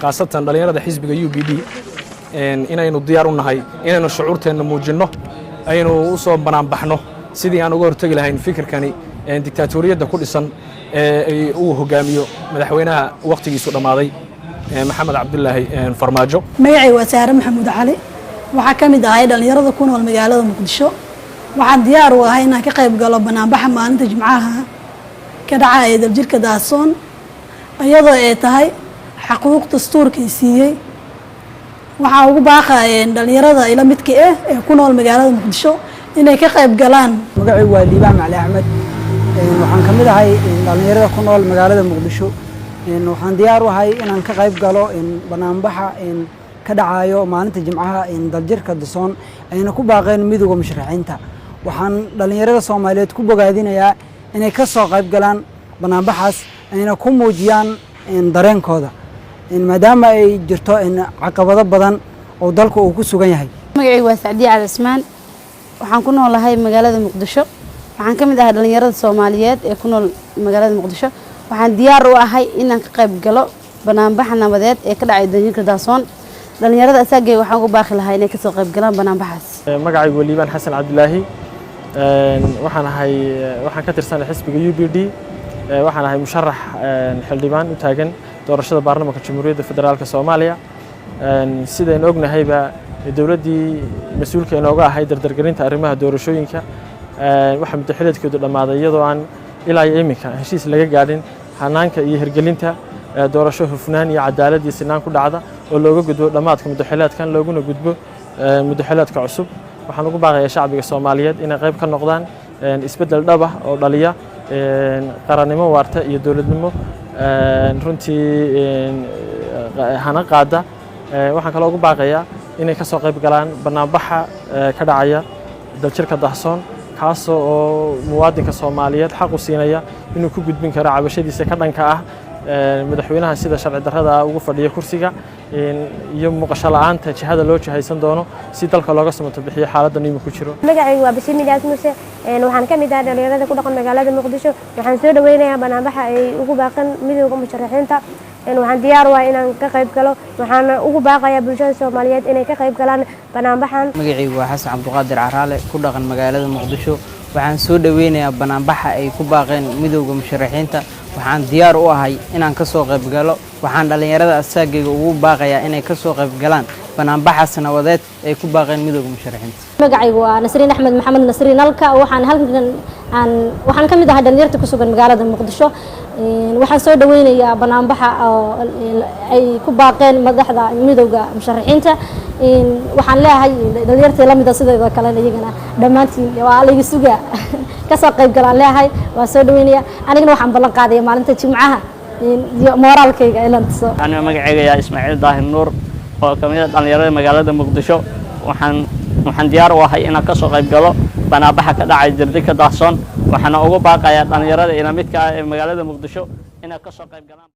khaasatan dhalinyarada xisbiga UPD inaynu diyaar u nahay inaynu shucuurteena muujinno aynu u soo banaan baxno sidii aan uga hortagi lahayn fikirkani diktatoriyadda ku dhisan ee uu hogaamiyo madaxweynaha waqtigiisu dhamaaday maxamed cabdullaahi farmaajo. magacay waa Saare Maxamuud Cali waxaa ka mid ahay dhalinyarada ku nool magaalada Muqdisho. waxaan diyaar u ahay inaan ka qayb galo banaanbaxa maalinta Jimcaha ka dhacaya daljirka Dahsoon iyadoo ay tahay xuquuq dastuurkii siiyay. waxaan ugu baaqayaa dhalinyarada ila midka ee ku nool magaalada Muqdisho inay ka qayb galaan. magacay waa Liibaan Macali Axmed waxaan ka mid ahay dhalinyarada ku nool magaalada Muqdisho. waxaan diyaar u ahay inaan ka qayb galo banaanbaxa ka dhacayo maalinta Jimcaha daljirka Dahsoon ayna ku baaqeen midowga musharaxiinta. waxaan dhalinyarada Soomaaliyeed ku bogaadinayaa inay ka soo qayb galaan banaanbaxaas ayna ku muujiyaan dareenkooda maadaama ay jirto caqabado badan oo dalku uu ku sugan yahay. magacay waa Saadiya Cali Ismaan waxaan ku noolahay magaalada Muqdisho. waxaan ka mid ahay dhalinyarada Soomaaliyeed ee ku nool magaalada Muqdisho. waxaan diyaar u ahay inaan ka qayb galo banaanbaxa nabadeed ee ka dhacay daljirka Dahsoon. dhalinyarada asagay waxaan ugu baaqi lahaa inay ka soo qayb galaan banaanbaxaas. magacay waa Liibaan Xasan Cabdullaahi waxaan ka tirsanay xisbiga UPD waxaan ahay musharax xildhibaan u taagan doorashada baarlamaanka Jamhuuriyadda Federaalka Soomaaliya. sidaynu ognahayba dawladdii mas'uulka inooga ahay dardargelinta arrimaha doorashooyinka waxa muddaxileedkoodu dhammaaday iyadoo aan ilaa iminka heshiis laga gaadhin hanaanka iyo hirgelinta doorasho hufnaan iyo cadaalad iyo sinaan ku dhacda oo looga gudbo dhammaadka muddaxileedkan looguna gudbo muddaxileedka cusub. waxaan ugu baaqayaa shacbiga Soomaaliyeed inay qayb ka noqdaan isbeddel dhab ah oo dhaliya qarannimo waarta iyo dawladnimo runtii hana qaada. waxaan kaloo ugu baaqayaa inay ka soo qayb galaan banaanbaxa ka dhacaya daljirka Dahsoon kaasoo oo muwaadinka Soomaaliyeed xaq u siinaya inuu ku gudbin karo cabashadiisa ka dhanka ah madaxweynaha sida sharci darrada ugu fadhiya kursiga iyo muuqasho la'aanta jihada loo jihaysan doono si dalka looga samato bixiyo xaaladda nimanka ku jiro. magacaygu waa Bashir Midaas Muuse waxaan ka mid ahay dhalinyarada ku dhaqan magaalada Muqdisho. waxaan soo dhaweynayaa banaanbaxa ay ugu baaqeen midowga musharaxiinta. waxaan diyaar u ahay inaan ka qayb galo waxaan ugu baaqayaa bulshada Soomaaliyeed inay ka qayb galaan banaanbaxan. magacaygu waa Xasan Cabduqaadir Caraale ku dhaqan magaalada Muqdisho. waxaan soo dhaweynayaa banaanbaxa ay ku baaqeen midowga musharaxiinta. waxaan diyaar u ahay inaan ka soo qayb galo. waxaan dhalinyarada asagayga ugu baaqayaa inay ka soo qayb galaan banaanbaxa sanawadeed ay ku baaqeen midowga musharaxiinta. magacaygu waa Nasriin Axmed Maxamed Nasriin Alka waxaan ka mid ahay dhalinyarada ku sugan magaalada Muqdisho. waxaan soo dhaweynayaa banaanbaxa ay ku baaqeen madaxda midowga musharaxiinta. waxaan leeyahay dhalinyarta la mid ah sidoo kale iyagana dhammaantiin waa la iga sugaa ka soo qayb galaan leeyahay waa soo dhaweynaya anigana waxaan ballan qaaday maalinta Jimcaha iyo moraalkayga inaan tuso. aniga magacayga yaa Ismaaciil Daahir Nuur oo ka mid ah dhalinyarada magaalada Muqdisho. waxaan diyaar u ahay inaan ka soo qayb galo banaanbaxa ka dhacay daljirka Dahsoon. waxaana ugu baaqayaa dhalinyarada ila midka ah ee magaalada Muqdisho inay ka soo qayb galaan.